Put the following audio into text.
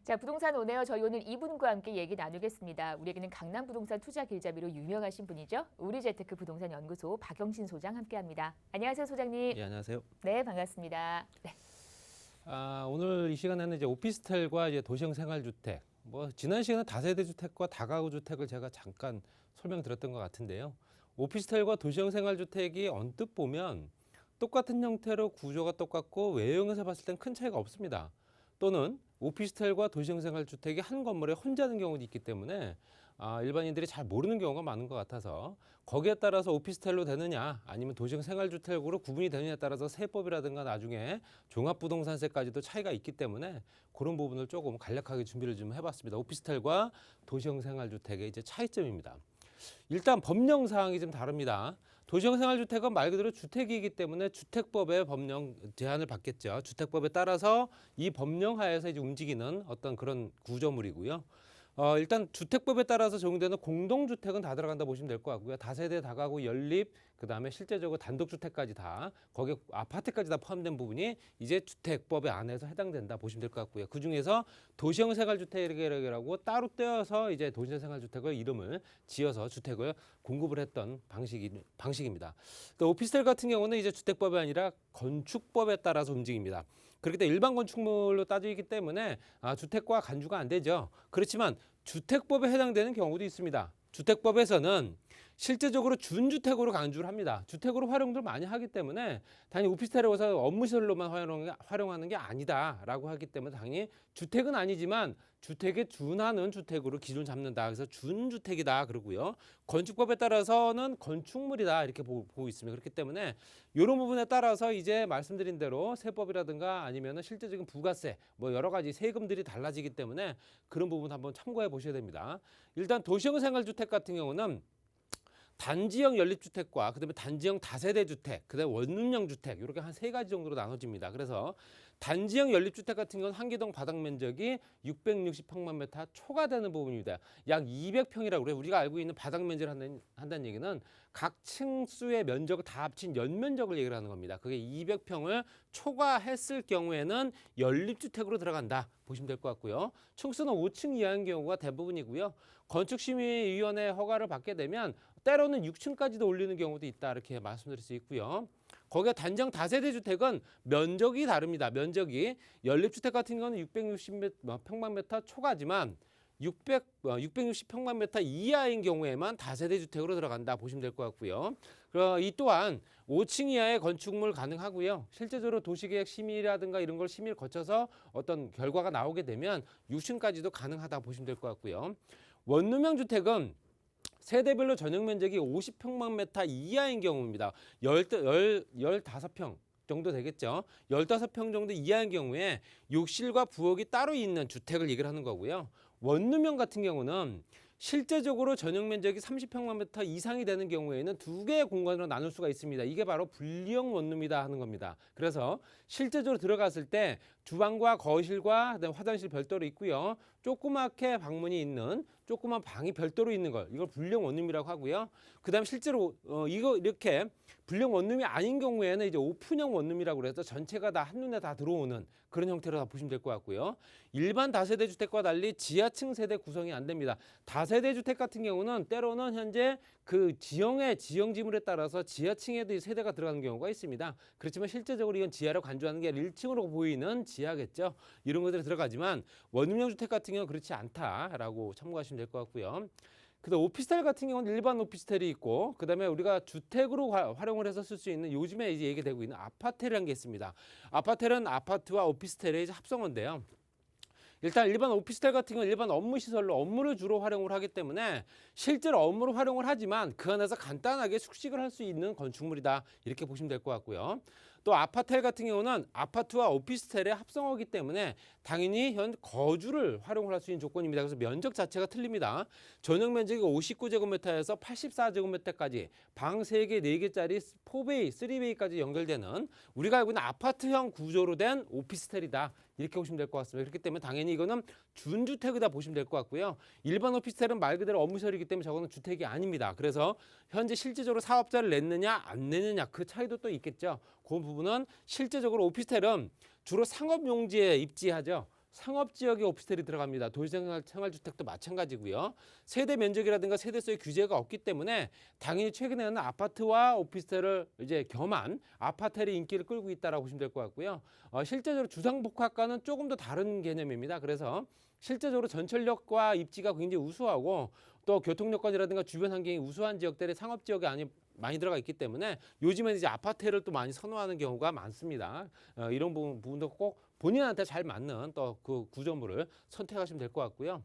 자, 부동산 오네요. 저희 오늘 이분과 함께 얘기 나누겠습니다. 우리에게는 강남 부동산 투자 길잡이로 유명하신 분이죠. 우리재테크 부동산 연구소 박영신 소장 함께합니다. 안녕하세요, 소장님. 예, 안녕하세요. 네, 반갑습니다. 네. 오늘 이 시간에는 이제 오피스텔과 이제 도시형 생활주택, 지난 시간에 다세대 주택과 다가구 주택을 제가 잠깐 설명드렸던 것 같은데요. 오피스텔과 도시형 생활주택이 언뜻 보면 똑같은 형태로 구조가 똑같고 외형에서 봤을 땐 큰 차이가 없습니다. 또는 오피스텔과 도시형 생활주택이 한 건물에 혼자 있는 경우도 있기 때문에 일반인들이 잘 모르는 경우가 많은 것 같아서 거기에 따라서 오피스텔로 되느냐 아니면 도시형 생활주택으로 구분이 되느냐에 따라서 세법이라든가 나중에 종합부동산세까지도 차이가 있기 때문에 그런 부분을 조금 간략하게 준비를 좀 해봤습니다. 오피스텔과 도시형 생활주택의 이제 차이점입니다. 일단 법령 사항이 좀 다릅니다. 도시형 생활주택은 말 그대로 주택이기 때문에 주택법의 법령 제한을 받겠죠. 주택법에 따라서 이 법령 하에서 이제 움직이는 어떤 그런 구조물이고요. 일단 주택법에 따라서 적용되는 공동주택은 다 들어간다 보시면 될 것 같고요. 다세대, 다가구, 연립, 그다음에 실제적으로 단독주택까지 다 거기에 아파트까지 다 포함된 부분이 이제 주택법의 안에서 해당된다 보시면 될 것 같고요. 그 중에서 도시형 생활주택이라고 따로 떼어서 이제 도시형 생활주택을 이름을 지어서 주택을 공급을 했던 방식입니다. 또 오피스텔 같은 경우는 이제 주택법이 아니라 건축법에 따라서 움직입니다. 그렇기 때문에 일반 건축물로 따지기 때문에 주택과 간주가 안 되죠. 그렇지만 주택법에 해당되는 경우도 있습니다. 주택법에서는 실제적으로 준주택으로 간주를 합니다. 주택으로 활용을 많이 하기 때문에 당연히 오피스텔에 와서 업무시설로만 활용하는 게 아니다라고 하기 때문에 당연히 주택은 아니지만 주택에 준하는 주택으로 기준을 잡는다. 그래서 준주택이다 그러고요. 건축법에 따라서는 건축물이다 이렇게 보고 있습니다. 그렇기 때문에 이런 부분에 따라서 이제 말씀드린 대로 세법이라든가 아니면 실제적인 부가세 여러 가지 세금들이 달라지기 때문에 그런 부분 한번 참고해 보셔야 됩니다. 일단 도시형 생활주택 같은 경우는 단지형 연립주택과 그다음에 단지형 다세대 주택, 그다음에 원룸형 주택 이렇게 한 세 가지 정도로 나눠집니다. 그래서 단지형 연립주택 같은 경우는 한기동 바닥 면적이 660평방미터 초과되는 부분입니다. 약 200평이라고 그래요. 우리가 알고 있는 바닥 면적을 한다는 얘기는 각 층수의 면적을 다 합친 연면적을 얘기를 하는 겁니다. 그게 200평을 초과했을 경우에는 연립주택으로 들어간다 보시면 될 것 같고요. 층수는 5층 이하인 경우가 대부분이고요. 건축심의위원회 허가를 받게 되면 때로는 6층까지도 올리는 경우도 있다 이렇게 말씀드릴 수 있고요. 거기에 단지형 다세대 주택은 면적이 다릅니다. 면적이 연립주택 같은 경우는 660평방미터 초과지만 660평방미터 이하인 경우에만 다세대 주택으로 들어간다 보시면 될 것 같고요. 이 또한 5층 이하의 건축물 가능하고요. 실제적으로 도시계획 심의라든가 이런 걸 심의를 거쳐서 어떤 결과가 나오게 되면 6층까지도 가능하다 보시면 될 것 같고요. 원룸형 주택은 세대별로 전용 면적이 50평방미터 이하인 경우입니다. 15평 정도 되겠죠. 15평 정도 이하인 경우에 욕실과 부엌이 따로 있는 주택을 얘기를 하는 거고요. 원룸형 같은 경우는 실제적으로 전용 면적이 30평방미터 이상이 되는 경우에는 두 개의 공간으로 나눌 수가 있습니다. 이게 바로 분리형 원룸이다 하는 겁니다. 그래서 실제적으로 들어갔을 때 주방과 거실과 그다음에 화장실 별도로 있고요. 조그맣게 방문이 있는 조그만 방이 별도로 있는 걸 이걸 분리형 원룸이라고 하고요. 그다음에 실제로 이거 이렇게 분리형 원룸이 아닌 경우에는 이제 오픈형 원룸이라고 해서 전체가 다 한눈에 다 들어오는 그런 형태로 다 보시면 될 것 같고요. 일반 다세대 주택과 달리 지하층 세대 구성이 안 됩니다. 다세대 주택 같은 경우는 때로는 현재 그 지형 지물에 따라서 지하층에도 이 세대가 들어가는 경우가 있습니다. 그렇지만 실제적으로 이건 지하로 간주하는 게 1층으로 보이는 지하겠죠. 이런 것들이 들어가지만 원룸형 주택 같은 경우는 그렇지 않다라고 참고하시면 될 것 같고요. 그다음 오피스텔 같은 경우는 일반 오피스텔이 있고 그다음에 우리가 주택으로 활용을 해서 쓸 수 있는 요즘에 이제 얘기되고 있는 아파텔이라는 게 있습니다. 아파텔은 아파트와 오피스텔의 이제 합성어인데요. 일단 일반 오피스텔 같은 경우는 일반 업무시설로 업무를 주로 활용을 하기 때문에 실제로 업무로 활용을 하지만 그 안에서 간단하게 숙식을 할 수 있는 건축물이다 이렇게 보시면 될 것 같고요. 또 아파텔 같은 경우는 아파트와 오피스텔의 합성어이기 때문에 당연히 현 거주를 활용을 할 수 있는 조건입니다. 그래서 면적 자체가 틀립니다. 전용 면적이 59제곱미터에서 84제곱미터까지 방 3개, 4개짜리 4베이, 3베이까지 연결되는 우리가 알고 있는 아파트형 구조로 된 오피스텔이다. 이렇게 보시면 될 것 같습니다. 그렇기 때문에 당연히 이거는 준주택이다 보시면 될 것 같고요. 일반 오피스텔은 말 그대로 업무시설이기 때문에 저거는 주택이 아닙니다. 그래서 현재 실질적으로 사업자를 냈느냐 안 냈느냐 그 차이도 또 있겠죠. 그 부분은 실제적으로 오피스텔은 주로 상업용지에 입지하죠. 상업 지역의 오피스텔이 들어갑니다. 도시생 생활주택도 마찬가지고요. 세대 면적이라든가 세대수의 규제가 없기 때문에 당연히 최근에는 아파트와 오피스텔을 이제 겸한 아파텔이 인기를 끌고 있다라고 보시면 될 것 같고요. 실제적으로 주상복합과는 조금 더 다른 개념입니다. 그래서 실제적으로 전철역과 입지가 굉장히 우수하고 또 교통여건이라든가 주변 환경이 우수한 지역들이 상업 지역에 많이 들어가 있기 때문에 요즘은 이제 아파트를 또 많이 선호하는 경우가 많습니다. 이런 부분도 꼭 본인한테 잘 맞는 또 그 구조물을 선택하시면 될 것 같고요.